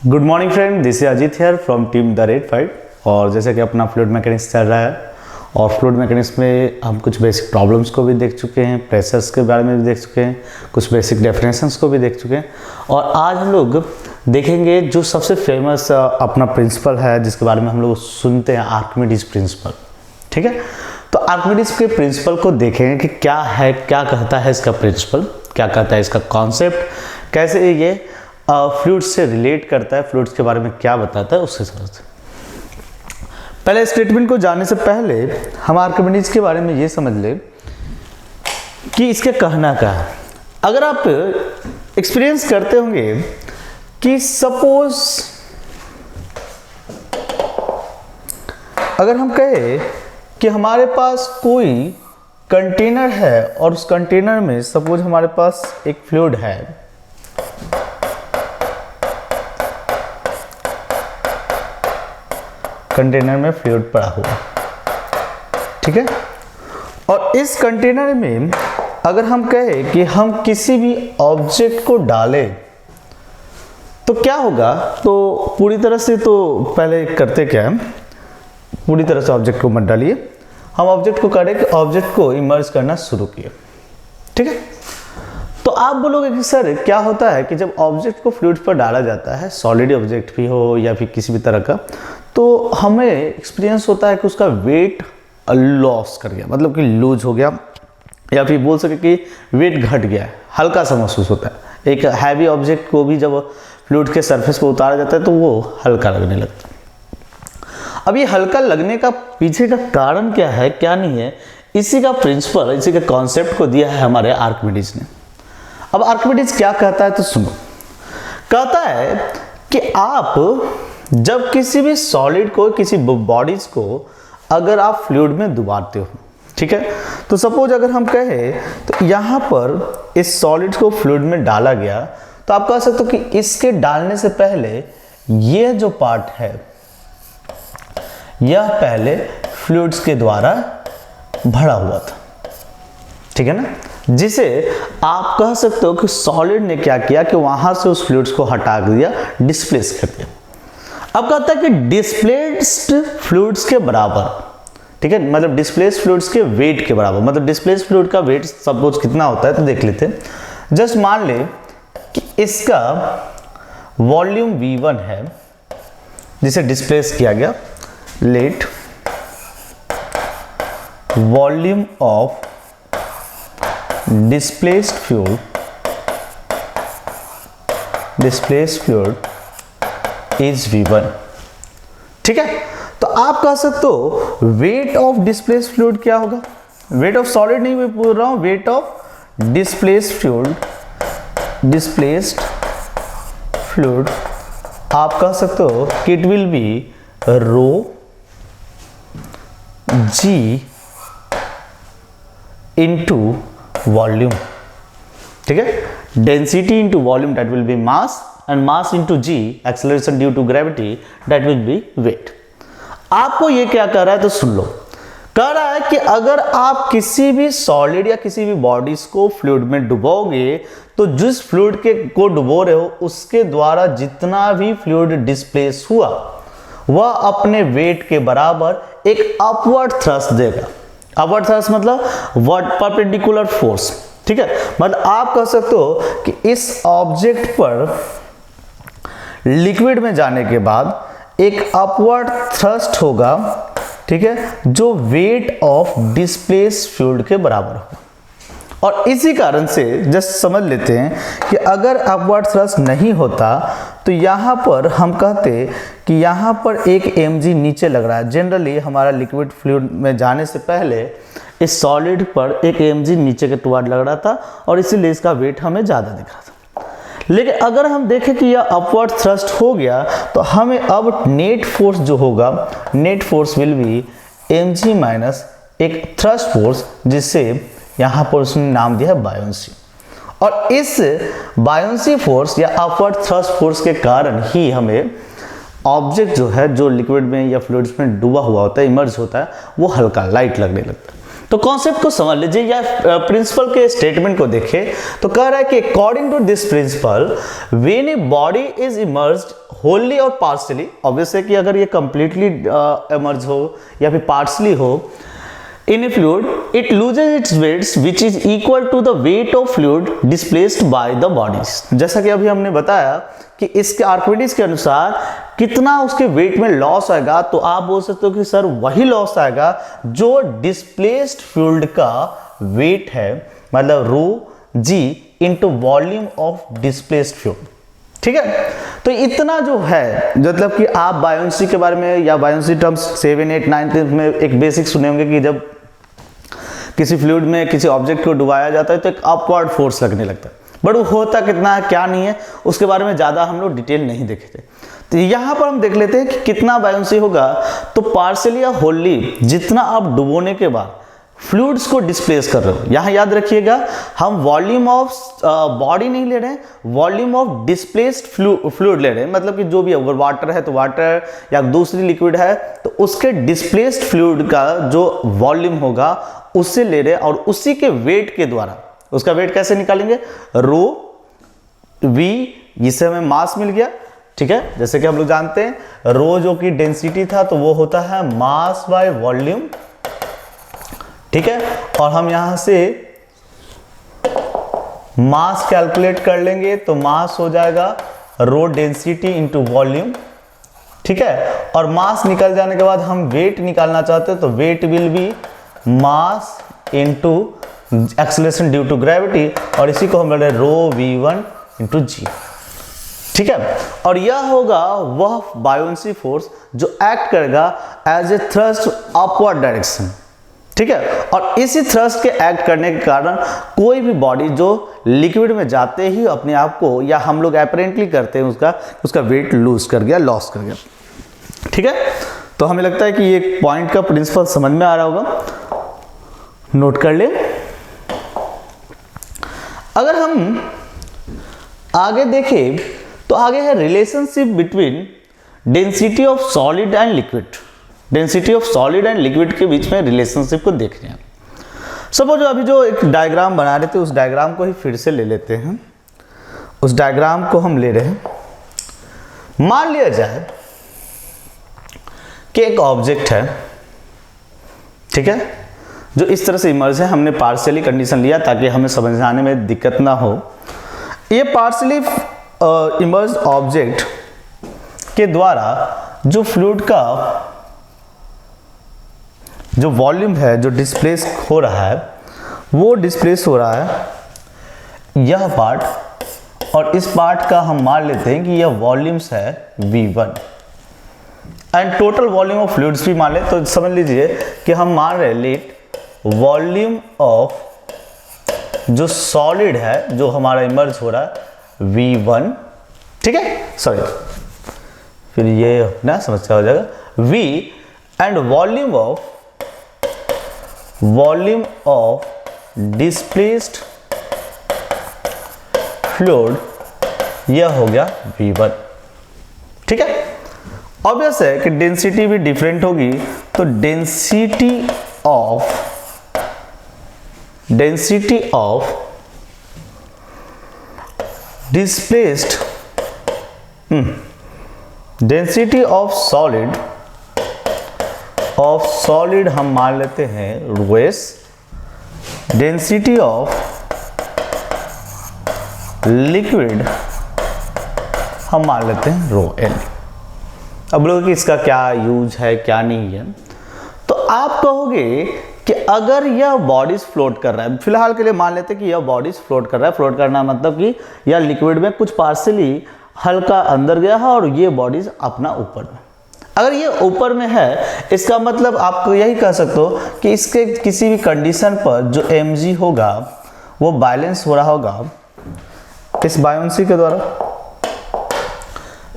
Good morning friend, this is Ajit here from team the red fight. और जैसे कि अपना फ्लूइड मैकेनिक्स चल रहा है और फ्लूइड मैकेनिक्स में हम कुछ बेसिक प्रॉब्लम्स को भी देख चुके हैं, प्रेशर्स के बारे में भी देख चुके हैं, कुछ बेसिक डेफिनेशंस को भी देख चुके हैं। और आज हम लोग देखेंगे जो सबसे फेमस अपना प्रिंसिपल है जिसके बारे में हम लोग सुनते हैं, आर्किमिडीज प्रिंसिपल। ठीक है, तो आर्किमिडीज के प्रिंसिपल को देखेंगे कि क्या है, क्या कहता है इसका प्रिंसिपल, क्या कहता है इसका कॉन्सेप्ट, कैसे ये फ्लूइड्स से रिलेट करता है, फ्लूइड्स के बारे में क्या बताता है, उससे समझते हैं। पहले स्टेटमेंट को जानने से पहले हम आर्किमिडीज के बारे में ये समझ ले कि इसके कहना क्या है। अगर आप एक्सपीरियंस करते होंगे कि सपोज अगर हम कहें कि हमारे पास कोई कंटेनर है और उस कंटेनर में सपोज हमारे पास एक फ्लूइड है, कंटेनर में फ्लूइड पड़ा हुआ, ठीक है। और इस कंटेनर में अगर हम कहें कि हम किसी भी ऑब्जेक्ट को डालें तो क्या होगा, तो पूरी तरह से तो पहले करते क्या है, पूरी तरह से ऑब्जेक्ट को मत डालिए, हम ऑब्जेक्ट को करें कि ऑब्जेक्ट को इमर्ज करना शुरू किए, ठीक है। तो आप बोलोगे कि सर क्या होता है कि जब ऑब्जेक्ट को फ्लूइड पर डाला जाता है, सॉलिड ऑब्जेक्ट भी हो या फिर किसी भी तरह का, तो हमें एक्सपीरियंस होता है कि उसका वेट लॉस कर गया, मतलब कि लूज हो गया, या फिर बोल सके कि वेट घट गया है, हल्का सा महसूस होता है। एक हैवी ऑब्जेक्ट को भी जब फ्लूइड के सरफेस पर उतारा जाता है तो वो हल्का लगने लगता है। अब ये हल्का लगने का पीछे का कारण क्या है, क्या नहीं है, इसी का प्रिंसिपल, इसी का कॉन्सेप्ट को दिया है हमारे आर्किमिडीज ने। अब आर्किमिडीज क्या कहता है तो सुनो, कहता है कि आप जब किसी भी सॉलिड को, किसी बॉडीज को अगर आप फ्लूइड में डुबाते हो, ठीक है, तो सपोज अगर हम कहें तो यहां पर इस सॉलिड को फ्लूइड में डाला गया, तो आप कह सकते हो कि इसके डालने से पहले ये जो पार्ट है यह पहले फ्लूइड्स के द्वारा भरा हुआ था, ठीक है ना, जिसे आप कह सकते हो कि सॉलिड ने क्या किया कि वहां से उस फ्लूइड्स को हटा दिया, डिस्प्लेस कर दिया। अब कहता है कि डिस्प्लेस्ड फ्लूइड्स के बराबर, ठीक है, मतलब डिस्प्लेस्ड फ्लूइड्स के वेट के बराबर, मतलब डिस्प्लेस्ड फ्लूइड का वेट सपोज कितना होता है तो देख लेते हैं। जस्ट मान ले कि इसका वॉल्यूम V1 है जिसे डिस्प्लेस किया गया, let volume of displaced fluid is V1, ठीक है। तो आप कह सकते हो वेट ऑफ डिस्प्लेस्ड फ्लूइड क्या होगा, वेट ऑफ सॉलिड नहीं मैं बोल रहा हूं, वेट ऑफ डिस्प्लेस्ड फ्लूइड आप कह सकते हो कि it will be rho g into volume, ठीक है, density into volume that will be mass, and mass into g, acceleration due to gravity, that will be weight। आपको ये क्या कह रहा है तो सुन लो, कह रहा है कि अगर आप किसी भी सॉलिड या किसी भी बॉडीज को फ्लूइड में डुबोगे तो जिस फ्लूइड के को डुबो रहे हो उसके द्वारा जितना भी फ्लूइड डिस्प्लेस हुआ वह अपने वेट के बराबर एक अपवर्ड थ्रस्ट देगा। अपवर्ड थ्रस्ट मतलब परपेंडिकुलर फोर्स, ठीक है, मतलब आप कह सकते हो कि इस ऑब्जेक्ट पर लिक्विड में जाने के बाद एक अपवर्ड थ्रस्ट होगा, ठीक है, जो वेट ऑफ डिस्प्लेस्ड फ्लूइड के बराबर होगा। और इसी कारण से जस्ट समझ लेते हैं कि अगर अपवर्ड थ्रस्ट नहीं होता तो यहां पर हम कहते कि यहां पर एक mg नीचे लग रहा है। जनरली हमारा लिक्विड फ्लूइड में जाने से पहले इस सॉलिड पर एक mg नीचे के टुवार्ड लग रहा था और इसीलिए इसका वेट हमें ज्यादा दिख रहा था। लेकिन अगर हम देखें कि यह अपवर्ड थ्रस्ट हो गया तो हमें अब नेट फोर्स जो होगा, net force will B mg minus एक थ्रस्ट फोर्स जिसे यहां पर उसने नाम दिया है बायोंसी। और इस बायोंसी फोर्स या अपवर्ड थ्रस्ट फोर्स के कारण ही हमें ऑब्जेक्ट जो है, जो लिक्विड में या फ्लूइड्स में डूबा हुआ होता है, इमर्ज होता है, वो हल्का लाइट लगने लगता है। तो कॉन्सेप्ट को समझ लीजिए या प्रिंसिपल के स्टेटमेंट को देखें तो कह रहा है कि according to this principle when a body is immersed wholly और पार्शली, ऑब्वियस है कि अगर ये कंप्लीटली इमर्ज हो या फिर पार्शली हो in a fluid, it loses its weight which is equal to the weight of fluid displaced by the bodies. जैसा कि अभी हमने बताया कि इसके आर्किमिडीज के अनुसार कितना उसके वेट में लॉस आएगा, तो आप बोल सकते हो कि सर वही लॉस आएगा जो डिस्प्लेस्ड फ्लूइड का वेट है, मतलब rho g into volume of displaced fluid. ठीक है, तो इतना जो है, मतलब कि आप बायोन्सी के बारे में या बायोन्सी टर्म्स 7, 8, 9 में एक बेसिक सुने होंगे कि जब किसी फ्लूइड में किसी ऑब्जेक्ट को डुबाया जाता है तो एक अपवर्ड फोर्स लगने लगता है, बट वो होता कितना है क्या नहीं है उसके बारे में ज़्यादा हम लोग डिटेल नहीं देखे थे। तो यहाँ पर हम देख लेते हैं कि कितना बायोन्सी होगा। तो पार्शली या होली जितना आप डुबोने के बाद फ्लूइड्स को डिस्प्लेस कर रहे हो, यहाँ याद रखिएगा हम वॉल्यूम ऑफ बॉडी नहीं ले रहे हैं, वॉल्यूम ऑफ डिस्प्लेस्ड फ्लूइड ले रहे हैं, मतलब कि जो भी अगर वाटर है तो वाटर या दूसरी लिक्विड है तो उसके डिस्प्लेस्ड फ्लूइड का जो वॉल्यूम होगा उससे ले रहे हैं, और उसी के वेट के द्वारा उसका वेट कैसे निकालेंगे, रो वी, जिससे हमें मास मिल गया। ठीक है, जैसे कि हम लोग जानते हैं रो जो कि डेंसिटी था तो वो होता है मास बाय वॉल्यूम। ठीक है, और हम यहां से मास कैलकुलेट कर लेंगे तो मास हो जाएगा रो डेंसिटी इंटू वॉल्यूम। ठीक है, और मास निकल जाने के बाद हम वेट निकालना चाहते हैं तो weight will be mass into acceleration due to gravity, और इसी को हम बोल रहे हैं रो v1 इंटू जी। ठीक है, और यह होगा वह बायोन्सी फोर्स जो एक्ट करेगा as a thrust upward direction. ठीक है, और इसी थ्रस्ट के एक्ट करने के कारण कोई भी बॉडी जो लिक्विड में जाते ही अपने आप को, या हम लोग अपेरेंटली करते हैं उसका वेट लूज कर गया, लॉस कर गया। ठीक है, तो हमें लगता है कि ये पॉइंट का प्रिंसिपल समझ में आ रहा होगा, नोट कर ले। अगर हम आगे देखें तो आगे है relationship between density of solid and liquid. Density of solid and liquid के बीच में रिलेशनशिप को देख रहे हैं। सपोज अभी जो एक डायग्राम बना रहे थे उस डायग्राम को ही फिर से ले लेते हैं। उस डायग्राम को हम ले रहे हैं। मान लिया जाए कि एक ऑब्जेक्ट है, ठीक है, जो इस तरह से इमर्ज है। हमने पार्शियली कंडीशन लिया ताकि हमें समझाने में दिक्कत ना हो। ये पार्शियली इमर्ज ऑब्जेक्ट के द्वारा जो फ्लूइड का जो वॉल्यूम है जो डिस्प्लेस हो रहा है वो डिस्प्लेस हो रहा है यह पार्ट, और इस पार्ट का हम मान लेते हैं कि यह वॉल्यूम्स है v1 and total volume of fluids भी मान ले। तो समझ लीजिए कि हम मान रहे लेट वॉल्यूम ऑफ जो सॉलिड है जो हमारा इमर्ज हो रहा है v1। ठीक है, सॉरी फिर ये ना समस्या हो जाएगा v and volume of displaced fluid यह हो गया v1। ठीक है, ऑब्वियस है कि डेंसिटी भी डिफरेंट होगी, तो density of displaced density of solid हम मान लेते हैं रोएस, डेंसिटी ऑफ लिक्विड हम मान लेते हैं रो एल। अब लोग कि इसका क्या यूज है क्या नहीं है, तो आप कहोगे कि अगर यह बॉडीज फ्लोट कर रहा है, फिलहाल के लिए मान लेते हैं कि यह बॉडीज फ्लोट कर रहा है। फ्लोट करना मतलब कि यह लिक्विड में कुछ पार्शियली हल्का अंदर गया है और ये बॉडीज अपना ऊपर में। अगर ये ऊपर में है इसका मतलब आप यही कह सकते हो कि इसके किसी भी कंडीशन पर जो mg होगा वो बैलेंस हो रहा होगा इस बायोन्सी के द्वारा।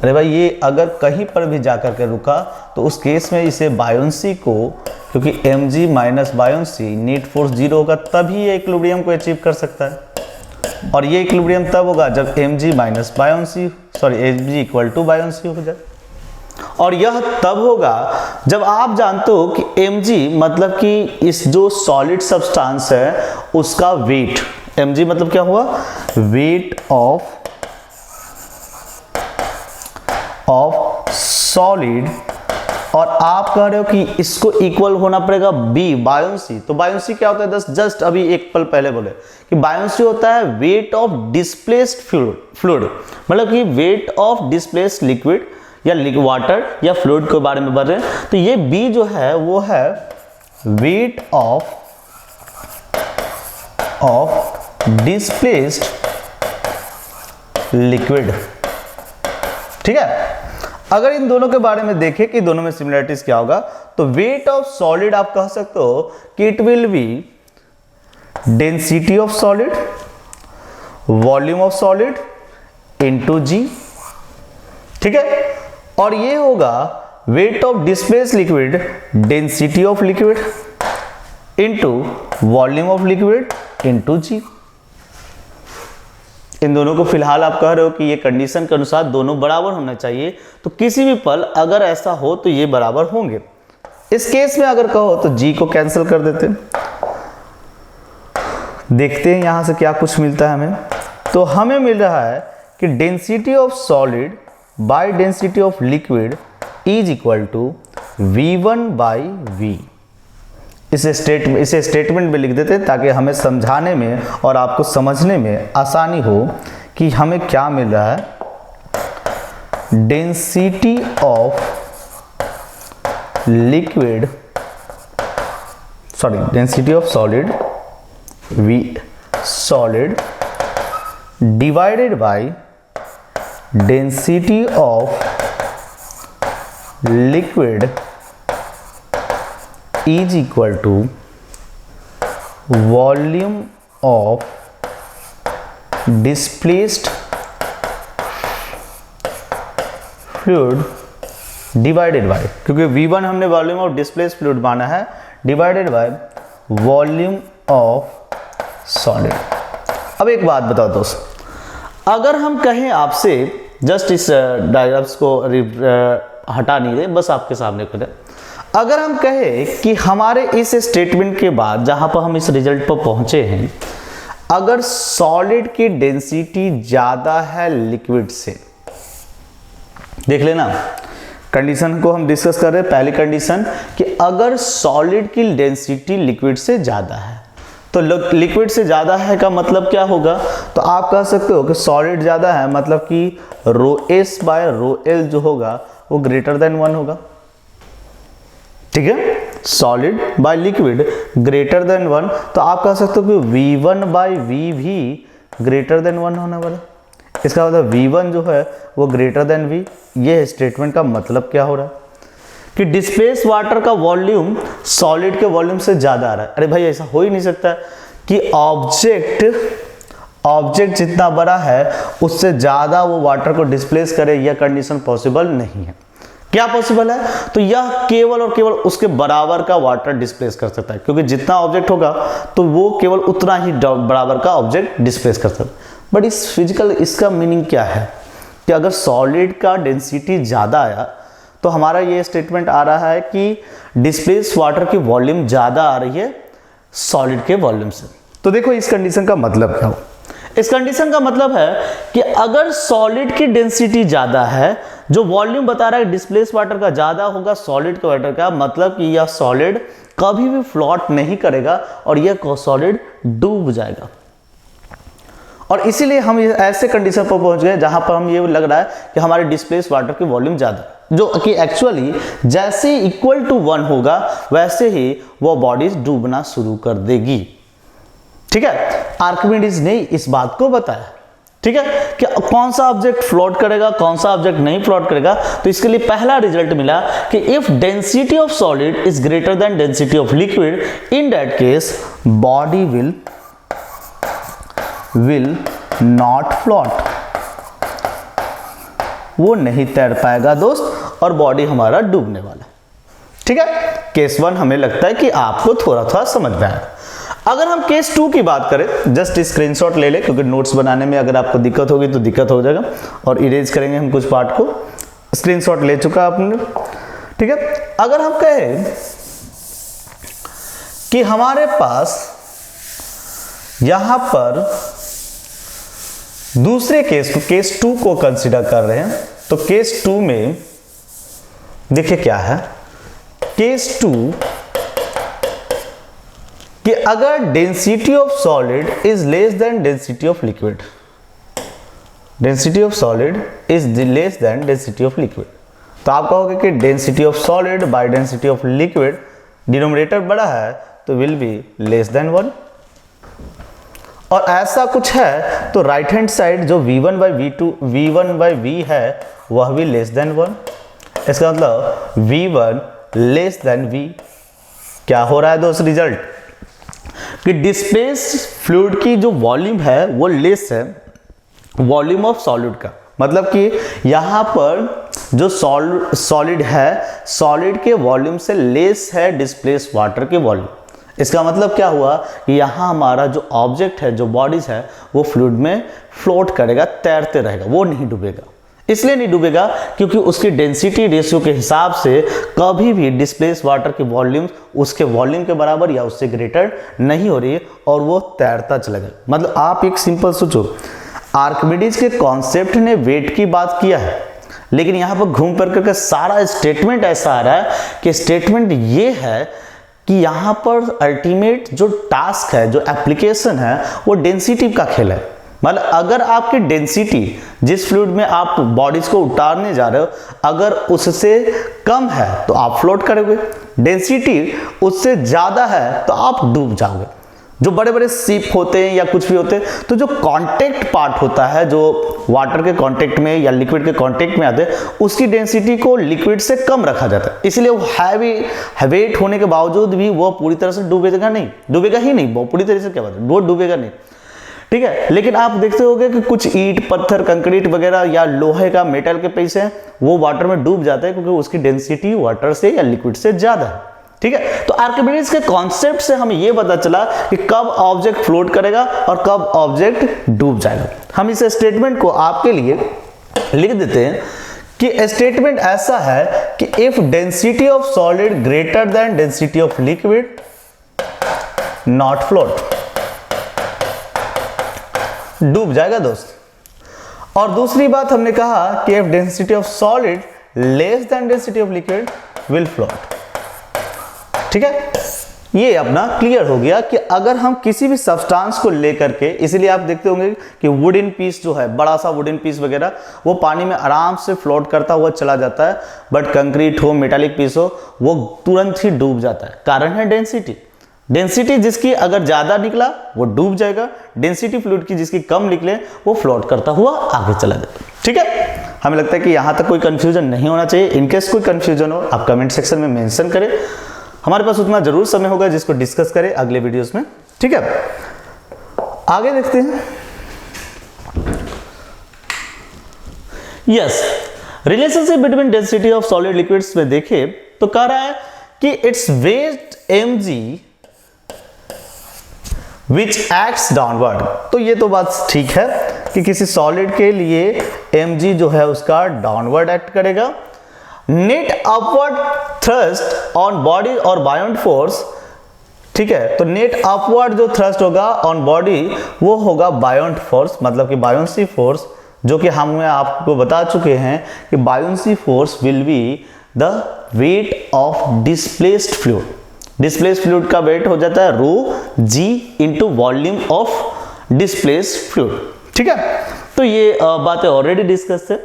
अरे भाई ये अगर कहीं पर भी जाकर के रुका तो उस केस में इसे बायोन्सी को, क्योंकि mg minus buoyancy net force 0 होगा तभी ये इक्विलिब्रियम को अचीव कर सकता है। और ये इक्विलिब्रियम तब होगा जब mg minus buoyancy mg equal to buoyancy हो जाए। और यह तब होगा जब आप जानते हो कि mg मतलब कि इस जो सॉलिड सब्सटेंस है उसका वेट, mg मतलब क्या हुआ, वेट ऑफ ऑफ सॉलिड, और आप कह रहे हो कि इसको इक्वल होना पड़ेगा बी बायोंसी। तो बायोंसी क्या होता है दोस्त, जस्ट अभी एक पल पहले बोले कि बायोंसी होता है वेट ऑफ डिस्प्लेस्ड फ्लूइड, मतलब कि वेट ऑफ डिस्प्लेस्ड लिक्विड या वाटर या फ्लूइड के बारे में बढ़ रहे हैं। तो ये बी जो है वो है वेट ऑफ डिस्प्लेस्ड लिक्विड। ठीक है, अगर इन दोनों के बारे में देखें कि दोनों में सिमिलरिटीज क्या होगा, तो वेट ऑफ सॉलिड आप कह सकते हो कि it will be density of solid, volume of solid into g. ठीक है, और ये होगा weight of displaced liquid, density of liquid into volume of liquid into g. इन दोनों को फिलहाल आप कह रहे हो कि ये कंडीशन के अनुसार दोनों बराबर होना चाहिए, तो किसी भी पल अगर ऐसा हो तो ये बराबर होंगे। इस केस में अगर कहो तो जी को कैंसिल कर देते हैं, देखते हैं यहां से क्या कुछ मिलता है हमें। तो हमें मिल रहा है कि density of solid by density of liquid is equal to V1 by V। इसे स्टेटमेंट में लिख देते हैं ताकि हमें समझाने में और आपको समझने में आसानी हो कि हमें क्या मिल रहा है। Density of liquid, sorry density of solid V solid divided by density of liquid is equal to volume of displaced fluid divided by, क्योंकि V1 हमने वॉल्यूम ऑफ डिस्प्लेस्ड फ्लूइड माना है, divided by volume of solid. अब एक बात बताओ दोस्त, अगर हम कहें आपसे, जस्ट इस डायग्राम्स को हटा नहीं दे, बस आपके सामने करें, अगर हम कहें कि हमारे इस स्टेटमेंट के बाद जहां पर हम इस रिजल्ट पर पहुंचे हैं, अगर सॉलिड की डेंसिटी ज्यादा है लिक्विड से, देख लेना कंडीशन को हम डिस्कस कर रहे हैं। पहली कंडीशन कि अगर सॉलिड की डेंसिटी लिक्विड से ज्यादा है, तो लिक्विड से ज्यादा है का मतलब क्या होगा, तो आप कह सकते हो कि सॉलिड ज्यादा है मतलब कि ρS बाय ρL जो होगा वो ग्रेटर देन 1 होगा। ठीक है, solid by liquid greater than 1, तो आप कह सकते हो कि V1 बाई V भी ग्रेटर देन 1 होने वाला। इसका मतलब V1 जो है वो ग्रेटर देन V। ये स्टेटमेंट का मतलब क्या हो रहा है कि डिस्प्लेस वाटर का वॉल्यूम सॉलिड के वॉल्यूम से ज्यादा आ रहा है। अरे भाई ऐसा हो ही नहीं सकता कि ऑब्जेक्ट जितना बड़ा है उससे ज्यादा वो वाटर को डिस्प्लेस करे, यह कंडीशन पॉसिबल नहीं है। क्या पॉसिबल है, तो यह केवल और केवल उसके बराबर का वाटर डिस्प्लेस कर सकता है, क्योंकि जितना ऑब्जेक्ट होगा तो वो केवल उतना ही बराबर का ऑब्जेक्ट डिस्प्लेस कर सकता है। बट इस फिजिकल इसका मीनिंग क्या है कि अगर सॉलिड का डेंसिटी ज्यादा आया तो हमारा ये स्टेटमेंट आ रहा है कि डिस्प्लेस वाटर की वॉल्यूम ज्यादा आ रही है सॉलिड के वॉल्यूम से। तो देखो इस कंडीशन का मतलब क्या हो, इस कंडीशन का मतलब है कि अगर सॉलिड की डेंसिटी ज्यादा है, जो वॉल्यूम बता रहा है डिस्प्लेस वाटर का ज्यादा होगा सॉलिड के वाटर का, मतलब कि यह सॉलिड कभी भी फ्लोट नहीं करेगा और यह सॉलिड डूब जाएगा। और इसीलिए हम ऐसे कंडीशन पर पहुंच गए जहां पर हम ये लग रहा है कि हमारे डिस्प्लेस वाटर की वॉल्यूम ज्यादा, जो कि एक्चुअली जैसे इक्वल टू 1 होगा वैसे ही वो बॉडीज डूबना शुरू कर देगी। ठीक है, आर्किमिडीज ने इस बात को बताया। ठीक है, कि कौन सा ऑब्जेक्ट फ्लोट करेगा कौन सा ऑब्जेक्ट नहीं फ्लोट करेगा। तो इसके लिए पहला रिजल्ट मिला कि if density of solid is greater than density of liquid, in that case body will not float, वो नहीं तैर पाएगा दोस्त और बॉडी हमारा डूबने वाला। ठीक है, केस 1 हमें लगता है कि आपको थोड़ा थोड़ा समझ में आएगा। अगर हम केस 2 की बात करें, जस्ट स्क्रीनशॉट ले ले, क्योंकि नोट्स बनाने में अगर आपको दिक्कत होगी तो दिक्कत हो जाएगा, और इरेज करेंगे हम कुछ पार्ट को। स्क्रीनशॉट ले चुका आपने। ठीक है, अगर हम कहें कि हमारे पास यहां पर दूसरे केस 2 को कंसीडर कर रहे हैं, तो केस 2 में देखिए क्या है, केस 2 कि अगर density of solid is less than density of liquid, density of solid is less than density of liquid, तो आप कहोगे कि density of solid by density of liquid, denominator बड़ा है तो विल बी लेस देन 1, और ऐसा कुछ है तो राइट हैंड साइड जो v1 by v2 v1 by v है वह भी लेस देन 1। इसका मतलब v1 लेस देन v। क्या हो रहा है दोस्त रिजल्ट कि डिस्प्लेस्ड फ्लूइड की जो वॉल्यूम है वो लेस है वॉल्यूम ऑफ सॉलिड का, मतलब कि यहां पर जो सॉलिड है सॉलिड के वॉल्यूम से लेस है डिस्प्लेस्ड वाटर के वॉल्यूम। इसका मतलब क्या हुआ कि यहाँ हमारा जो ऑब्जेक्ट है, जो बॉडीज है, वो फ्लूइड में फ्लोट करेगा, तैरते रहेगा, वो नहीं डूबेगा। इसलिए नहीं डूबेगा क्योंकि उसकी डेंसिटी रेशियो के हिसाब से कभी भी डिस्प्लेस वाटर की वॉल्यूम उसके वॉल्यूम के बराबर या उससे ग्रेटर नहीं हो रही है और वो तैरता चला गया। मतलब आप एक सिंपल सोचो, आर्किमिडीज के कॉन्सेप्ट ने वेट की बात किया है, लेकिन यहाँ पर घूम फिर करके सारा स्टेटमेंट ऐसा आ रहा है कि स्टेटमेंट ये है कि यहाँ पर अल्टीमेट जो टास्क है, जो एप्लीकेशन है, वो डेंसिटी का खेल है। मतलब अगर आपकी डेंसिटी जिस फ्लूइड में आप बॉडीज को उतारने जा रहे हो अगर उससे कम है तो आप फ्लोट करोगे, डेंसिटी उससे ज़्यादा है तो आप डूब जाओगे। जो बड़े बड़े शिप होते हैं या कुछ भी होते हैं तो जो कांटेक्ट पार्ट होता है, जो वाटर के कांटेक्ट में या लिक्विड के कांटेक्ट में आते हैं, उसकी डेंसिटी को लिक्विड से कम रखा जाता है। इसलिए वो हैवी वेट होने के बावजूद भी वो पूरी तरह से डूबेगा नहीं, डूबेगा ही नहीं, वो पूरी तरह से क्या बात है, वो डूबेगा नहीं, ठीक है। लेकिन आप देखते होंगे कि कुछ ईंट, पत्थर, कंक्रीट वगैरह या लोहे का, मेटल के पीस हैं, वो वाटर में डूब जाते हैं क्योंकि उसकी डेंसिटी वाटर से या लिक्विड से ज्यादा है, ठीक है। तो आर्किमिडीज के कॉन्सेप्ट से हमें यह पता चला कि कब ऑब्जेक्ट फ्लोट करेगा और कब ऑब्जेक्ट डूब जाएगा। हम इस स्टेटमेंट को आपके लिए लिख देते हैं कि स्टेटमेंट ऐसा है कि if density of solid greater than density of liquid not float, डूब जाएगा दोस्त। और दूसरी बात हमने कहा कि if density of solid less than density of liquid will float, ठीक है। ये अपना क्लियर हो गया कि अगर हम किसी भी सब्सटेंस को लेकर के, इसीलिए आप देखते होंगे कि वुडन पीस जो है, बड़ा सा वुडन पीस वगैरह, वो पानी में आराम से फ्लोट करता हुआ चला जाता है, बट कंक्रीट हो, मेटालिक पीस हो, वो तुरंत ही डूब जाता है। कारण है डेंसिटी। डेंसिटी जिसकी अगर ज्यादा निकला वो डूब जाएगा, डेंसिटी फ्लूइड की जिसकी कम निकले वो फ्लोट करता हुआ आगे चला जाएगा, ठीक है। हमें लगता है कि यहां तक कोई कंफ्यूजन नहीं होना चाहिए। इनकेस कोई कंफ्यूजन हो आप कमेंट सेक्शन में मेंशन करें, हमारे पास उतना जरूर समय होगा जिसको डिस्कस करें अगले वीडियोस में, ठीक है। आगे देखते हैं। Yes, relationship between density of solid liquids में देखें तो कह रहा है कि its weight mg which acts downward. तो ये तो बात ठीक है कि किसी सॉलिड के लिए mg जो है उसका डाउनवर्ड एक्ट करेगा। Net upward thrust on body और बायोंट फोर्स, ठीक है। तो नेट अपवर्ड जो थ्रस्ट होगा ऑन बॉडी वो होगा बायोंट फोर्स, मतलब कि बायोंसी फोर्स, जो कि हम आपको बता चुके हैं कि buoyancy force will be the weight of displaced fluid. Displaced fluid का वेट हो जाता है rho g into volume of displaced fluid, ठीक है। तो ये बातें ऑलरेडी डिस्कस है।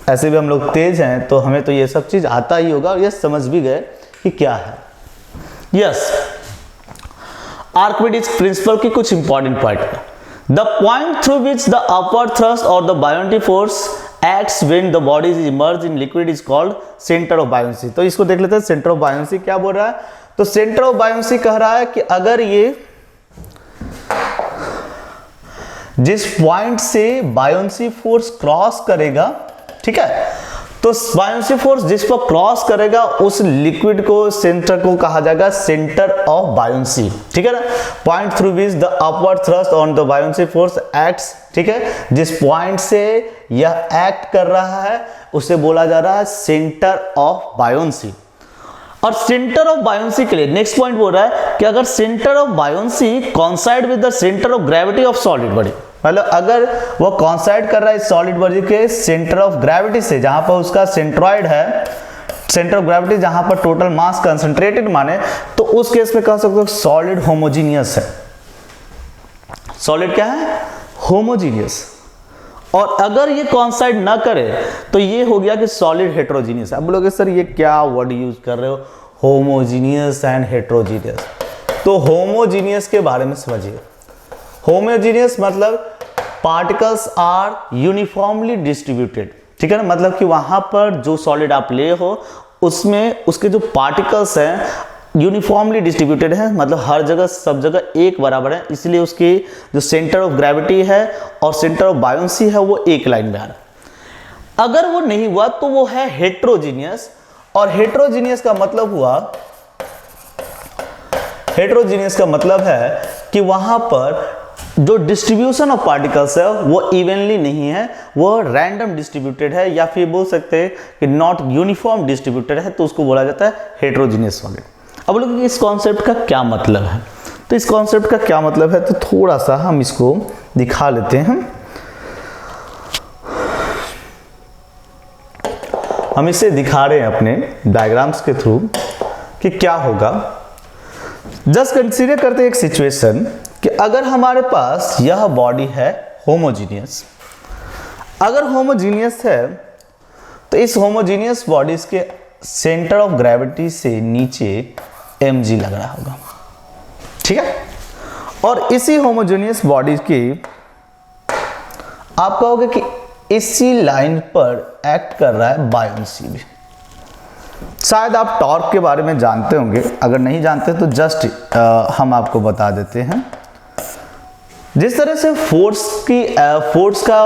ऐसे भी हम लोग तेज हैं तो हमें तो ये सब चीज आता ही होगा और ये समझ भी गए कि क्या है। यस, आर्किमिडीज प्रिंसिपल की कुछ इंपॉर्टेंट पॉइंट है। The point through which the upward thrust और the buoyancy force acts when the body is immerse in liquid is called centre of buoyancy. तो इसको देख लेते हैं, सेंटर ऑफ बायोंसी क्या बोल रहा है। तो सेंटर ऑफ बायोंसी कह रहा है कि अगर ये जिस पॉइंट से बायोंसी फोर्स क्रॉस करेगा, ठीक है, तो बायोंसी फोर्स जिस पर क्रॉस करेगा उस लिक्विड को, सेंटर को कहा जाएगा सेंटर ऑफ बायोंसी, ठीक है ना। Point through which the upward thrust on the buoyancy force acts, ठीक है, जिस पॉइंट से यह एक्ट कर रहा है उसे बोला जा रहा है सेंटर ऑफ बायोंसी। और सेंटर ऑफ बायोंसी के लिए नेक्स्ट पॉइंट बोल रहा है कि अगर centre of buoyancy coincide with the centre of gravity of solid body, मतलब अगर वो कॉन्साइड कर रहा है सॉलिड बॉडी के सेंटर ऑफ ग्रेविटी से, जहां पर उसका सेंट्रॉइड है, सेंटर ऑफ ग्रेविटी जहां पर टोटल मास कंसंट्रेटेड माने, तो उस केस में कह सकते हो सॉलिड होमोजीनियस है। सॉलिड क्या है? होमोजीनियस। और अगर ये कॉन्साइड ना करे तो ये हो गया कि सॉलिड हेट्रोजीनियस है। अब बोलोगे सर ये क्या वर्ड यूज कर रहे हो, होमोजीनियस एंड हेट्रोजीनियस। तो होमोजीनियस के बारे में समझिए। होमोजीनियस मतलब पार्टिकल्स आर यूनिफॉर्मली डिस्ट्रीब्यूटेड, ठीक है ना, मतलब कि वहां पर जो सॉलिड आप ले हो उसमें उसके जो पार्टिकल्स हैं यूनिफॉर्मली डिस्ट्रीब्यूटेड है, मतलब हर जगह सब जगह एक बराबर है, इसलिए उसकी जो सेंटर ऑफ ग्रेविटी है और सेंटर ऑफ बायोंसी है वो एक लाइन में आ रहा है। अगर वो नहीं हुआ तो वो है हेट्रोजीनियस। और हेट्रोजीनियस का मतलब हुआ, हेट्रोजीनियस का मतलब है कि वहां पर जो डिस्ट्रीब्यूशन ऑफ पार्टिकल्स है वो इवनली नहीं है, वो रैंडम डिस्ट्रीब्यूटेड है, या फिर बोल सकते हैं कि नॉट यूनिफॉर्म डिस्ट्रीब्यूटेड है, तो उसको बोला जाता है हेट्रोजीनियस सॉलिड। अब लोग इस कॉन्सेप्ट का क्या मतलब है, तो इस कॉन्सेप्ट का क्या मतलब है तो थोड़ा सा हम इसको दिखा लेते हैं। हम इसे दिखा रहे हैं अपने डायग्राम्स के थ्रू कि क्या होगा। जस्ट कंसीडर करते हैं एक सिचुएशन कि अगर हमारे पास यह बॉडी है होमोजीनियस, अगर होमोजीनियस है तो इस होमोजीनियस बॉडीज के सेंटर ऑफ ग्रेविटी से नीचे mg लग रहा होगा, ठीक है। और इसी होमोजेनियस बॉडीज की आप कहोगे कि इसी लाइन पर एक्ट कर रहा है बायोंसी भी। शायद आप टॉर्क के बारे में जानते होंगे, अगर नहीं जानते तो जस्ट हम आपको बता देते हैं। जिस तरह से फोर्स का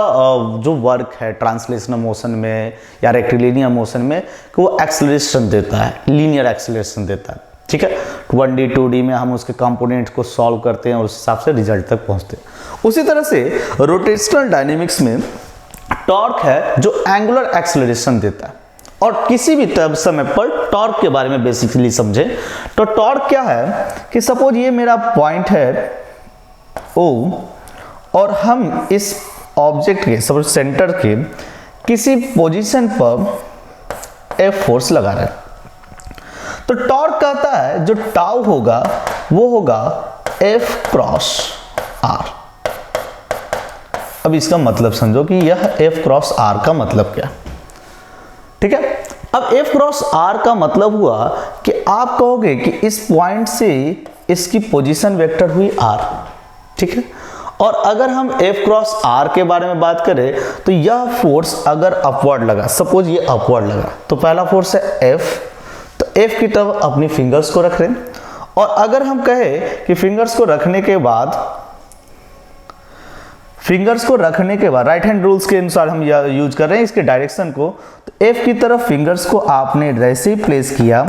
जो वर्क है ट्रांसलेशनल मोशन में या रेक्टिलिनियर मोशन में, कि वो एक्सेलरेशन देता है, लीनियर एक्सेलरेशन देता है, ठीक है। 1D 2D में हम उसके कंपोनेंट्स को सॉल्व करते हैं और उस हिसाब से रिजल्ट तक पहुंचते हैं। उसी तरह से रोटेशनल डायनेमिक्स में टॉर्क है जो एंगुलर एक्सेलरेशन देता है। और किसी भी समय पर टॉर्क के बारे में बेसिकली समझे तो टॉर्क क्या है कि सपोज ये मेरा पॉइंट है O और हम इस ऑब्जेक्ट के सपोज सेंटर के किसी पोजीशन पर F फोर्स लगा रहे हैं, तो टॉर्क कहता है जो टाउ होगा वो होगा F क्रॉस R। अब इसका मतलब समझो कि यह F क्रॉस R का मतलब क्या, ठीक है। अब F क्रॉस R का मतलब हुआ कि आप कहोगे कि इस पॉइंट से इसकी पोजीशन वेक्टर हुई R, ठीक है। और अगर हम F क्रॉस R के बारे में बात करें तो यह फोर्स अगर अपवर्ड लगा, सपोज ये अपवर्ड लगा, तो पहला फोर्स है F, तो F की तरफ अपनी फिंगर्स को रख रहे हैं। और अगर हम कहें कि फिंगर्स को रखने के बाद राइट हैंड रूल्स के अनुसार हम यूज कर रहे हैं इसके डायरेक्शन को, तो F की तरफ फिंगर्स को आपने वैसे ही प्लेस किया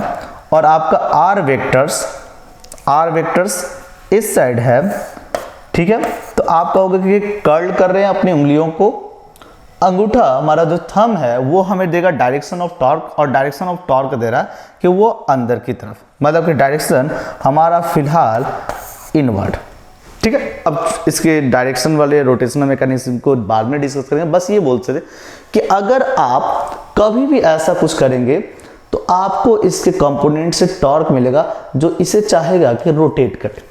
और आपका R वेक्टर्स इस साइड है, ठीक है। तो आप कहोगे कि कर्ल कर रहे हैं अपनी उंगलियों को, अंगूठा हमारा जो थंब है वो हमें देगा डायरेक्शन ऑफ टॉर्क, और डायरेक्शन ऑफ टॉर्क दे रहा है कि वो अंदर की तरफ, मतलब कि डायरेक्शन हमारा फिलहाल इनवर्ड, ठीक है। अब इसके डायरेक्शन वाले रोटेशनल मैकेनिज्म को बाद में डिस्कस करेंगे। बस ये बोल सकते कि अगर आप कभी भी ऐसा कुछ करेंगे तो आपको इसके कंपोनेंट से टॉर्क मिलेगा जो इसे चाहेगा कि रोटेट करे,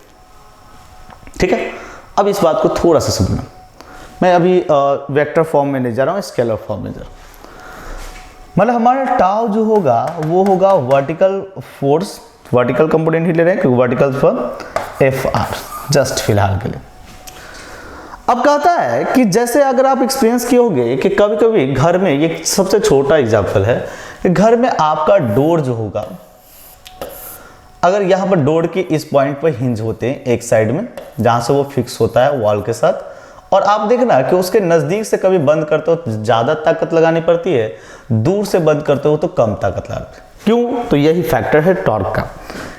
ठीक है। अब इस बात को थोड़ा सा समझना, मैं अभी वेक्टर फॉर्म में नहीं जा रहा हूँ, स्केलर फॉर्म में जा रहा हूँ। मतलब हमारा टाउ जो होगा वो होगा वर्टिकल फोर्स, वर्टिकल कंपोनेंट ही ले रहे हैं क्योंकि वर्टिकल फॉर FR जस्ट फिलहाल के लिए। अब कहता है कि जैसे अगर आप एक्सपीरियंस किए होंगे कि कभी कभी घर में, ये सबसे छोटा एग्जाम्पल है कि घर में आपका डोर जो होगा, अगर यहाँ पर डोर के इस पॉइंट पर हिंज होते हैं एक साइड में जहां से वो फिक्स होता है वॉल के साथ, और आप देखना कि उसके नजदीक से कभी बंद करते हो तो ज्यादा ताकत लगानी पड़ती है, दूर से बंद करते हो तो कम ताकत लगाते हो। क्यों? तो यही फैक्टर है टॉर्क का,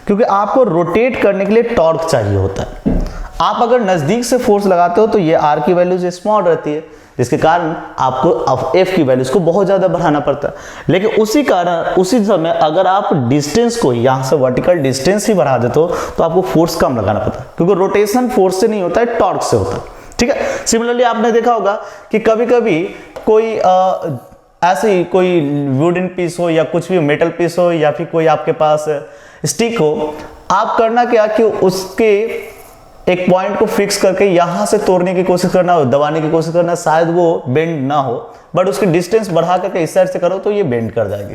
क्योंकि आपको रोटेट करने के लिए टॉर्क चाहिए होता है। आप अगर नजदीक से फोर्स लगाते हो तो ये R की वैल्यूज स्मॉल रहती है, जिसके कारण आपको F की वैल्यूज को बहुत ज्यादा बढ़ाना पड़ता है। लेकिन उसी समय अगर आप डिस्टेंस को यहाँ से वर्टिकल डिस्टेंस ही बढ़ा देते हो तो आपको फोर्स कम लगाना पड़ता है, क्योंकि रोटेशन फोर्स से नहीं होता है, टॉर्क से होता है। ठीक है। सिमिलरली आपने देखा होगा कि कभी कभी कोई ऐसी कोई वुडन पीस हो या कुछ भी मेटल पीस हो या फिर कोई आपके पास स्टिक हो, आप करना क्या कि उसके एक पॉइंट को फिक्स करके यहां से तोड़ने की कोशिश करना, दबाने की कोशिश करना, शायद वो बेंड ना हो, बट उसकी डिस्टेंस बढ़ा करके इस साइड से करो तो ये बेंड कर जाएगी।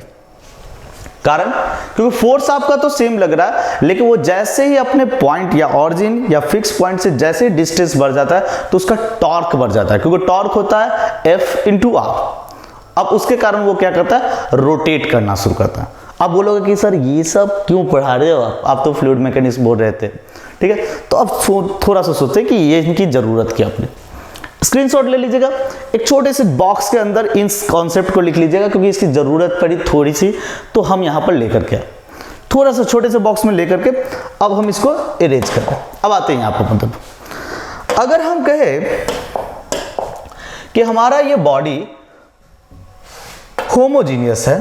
कारण क्योंकि फोर्स आपका तो सेम लग रहा है, लेकिन वो जैसे ही अपने पॉइंट या ऑरिजिन या फिक्स पॉइंट से जैसे ही डिस्टेंस बढ़ जाता है तो उसका टॉर्क बढ़ जाता है, क्योंकि टॉर्क होता है F × R। अब उसके कारण वो क्या करता है, रोटेट करना शुरू करता है। आप बोलोगे कि सर ये सब क्यों पढ़ा रहे हो आप तो फ्लूइड मैकेनिक्स बोल रहे थे, ठीक है। तो अब थोड़ा सा सोचते कि ये इनकी जरूरत क्या अपनी। स्क्रीनशॉट ले लीजिएगा, एक छोटे से बॉक्स के अंदर इन कॉन्सेप्ट को लिख लीजिएगा, क्योंकि इसकी जरूरत पड़ी थोड़ी सी, तो हम यहां पर लेकर के थोड़ा सा छोटे से बॉक्स में लेकर के अब हम इसको इरेज करें। अब आते हैं यहां पर, मतलब अगर हम कहें कि हमारा ये बॉडी होमोजीनियस है,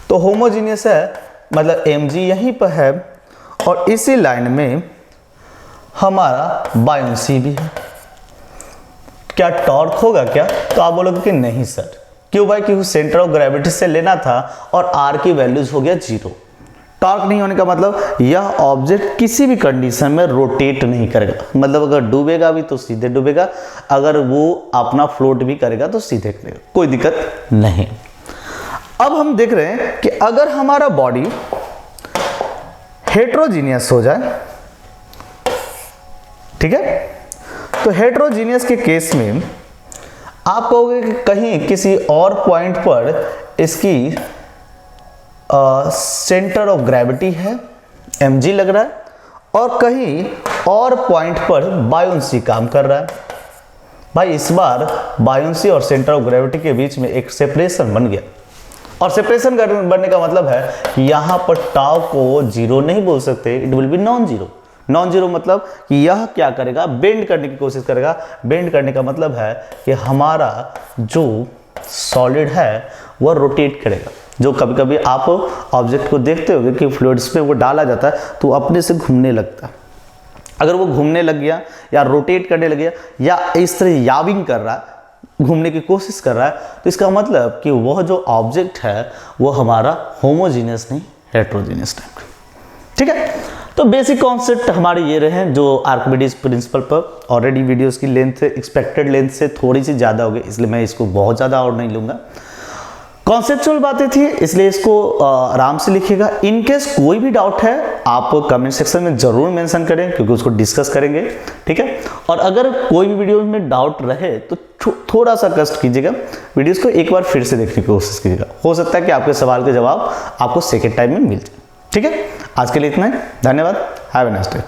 तो होमोजीनियस है मतलब mg यहीं पर है और इसी लाइन में हमारा बायोंसी भी है। क्या टॉर्क होगा क्या? तो आप बोलोगे कि नहीं सर, क्यों भाई? क्योंकि सेंटर ऑफ ग्रेविटी से लेना था और r की वैल्यूज हो गया 0। टॉर्क नहीं होने का मतलब यह ऑब्जेक्ट किसी भी कंडीशन में रोटेट नहीं करेगा, मतलब अगर डूबेगा भी तो सीधे डूबेगा, अगर वो अपना फ्लोट भी करेगा तो सीधे करेगा, कोई दिक्कत नहीं। अब हम देख रहे हैं कि अगर हमारा बॉडी हेट्रोजीनियस हो जाए, ठीक है, तो हेट्रोजीनियस के केस में आप कहोगे कि कहीं किसी और पॉइंट पर इसकी सेंटर ऑफ ग्रेविटी है, mg लग रहा है, और कहीं और पॉइंट पर बायोंसी काम कर रहा है। भाई इस बार बायोंसी और सेंटर ऑफ ग्रेविटी के बीच में एक सेपरेशन बन गया, और सेपरेशन बनने का मतलब है कि यहां पर टाउ को 0 नहीं बोल सकते, it will B non zero. Non zero मतलब कि यह क्या करेगा, बेंड करने की कोशिश करेगा। बेंड करने का मतलब है कि हमारा जो सॉलिड है वह रोटेट करेगा। जो कभी कभी आप ऑब्जेक्ट को देखते होंगे कि फ्लूइड्स में वो डाला जाता है तो अपने से घूमने लगता है। अगर वो घूमने लग गया या रोटेट करने लग गया या इस तरह याविंग कर रहा है, घूमने की कोशिश कर रहा है, तो इसका मतलब कि वह जो ऑब्जेक्ट है वो हमारा होमोजीनियस नहीं, हेट्रोजीनियस टाइप का, ठीक है। तो बेसिक कॉन्सेप्ट हमारे ये रहे जो आर्किमिडीज प्रिंसिपल पर। ऑलरेडी वीडियोस की लेंथ एक्सपेक्टेड लेंथ से थोड़ी सी ज़्यादा हो गई, इसलिए मैं इसको बहुत ज़्यादा और नहीं लूँगा। कॉन्सेप्चुअल बातें थी, इसलिए इसको आराम से लिखिएगा। इनकेस कोई भी डाउट है आप कमेंट सेक्शन में ज़रूर मेंशन करें, क्योंकि उसको डिस्कस करेंगे, ठीक है। और अगर कोई भी वीडियो में डाउट रहे तो थोड़ा सा कष्ट कीजिएगा, वीडियोस को एक बार फिर से देखने की कोशिश कीजिएगा। हो सकता है कि आपके सवाल के जवाब आपको सेकेंड टाइम में मिल जाए, ठीक है। आज के लिए इतना ही, धन्यवाद, हैव अ नाइस डे।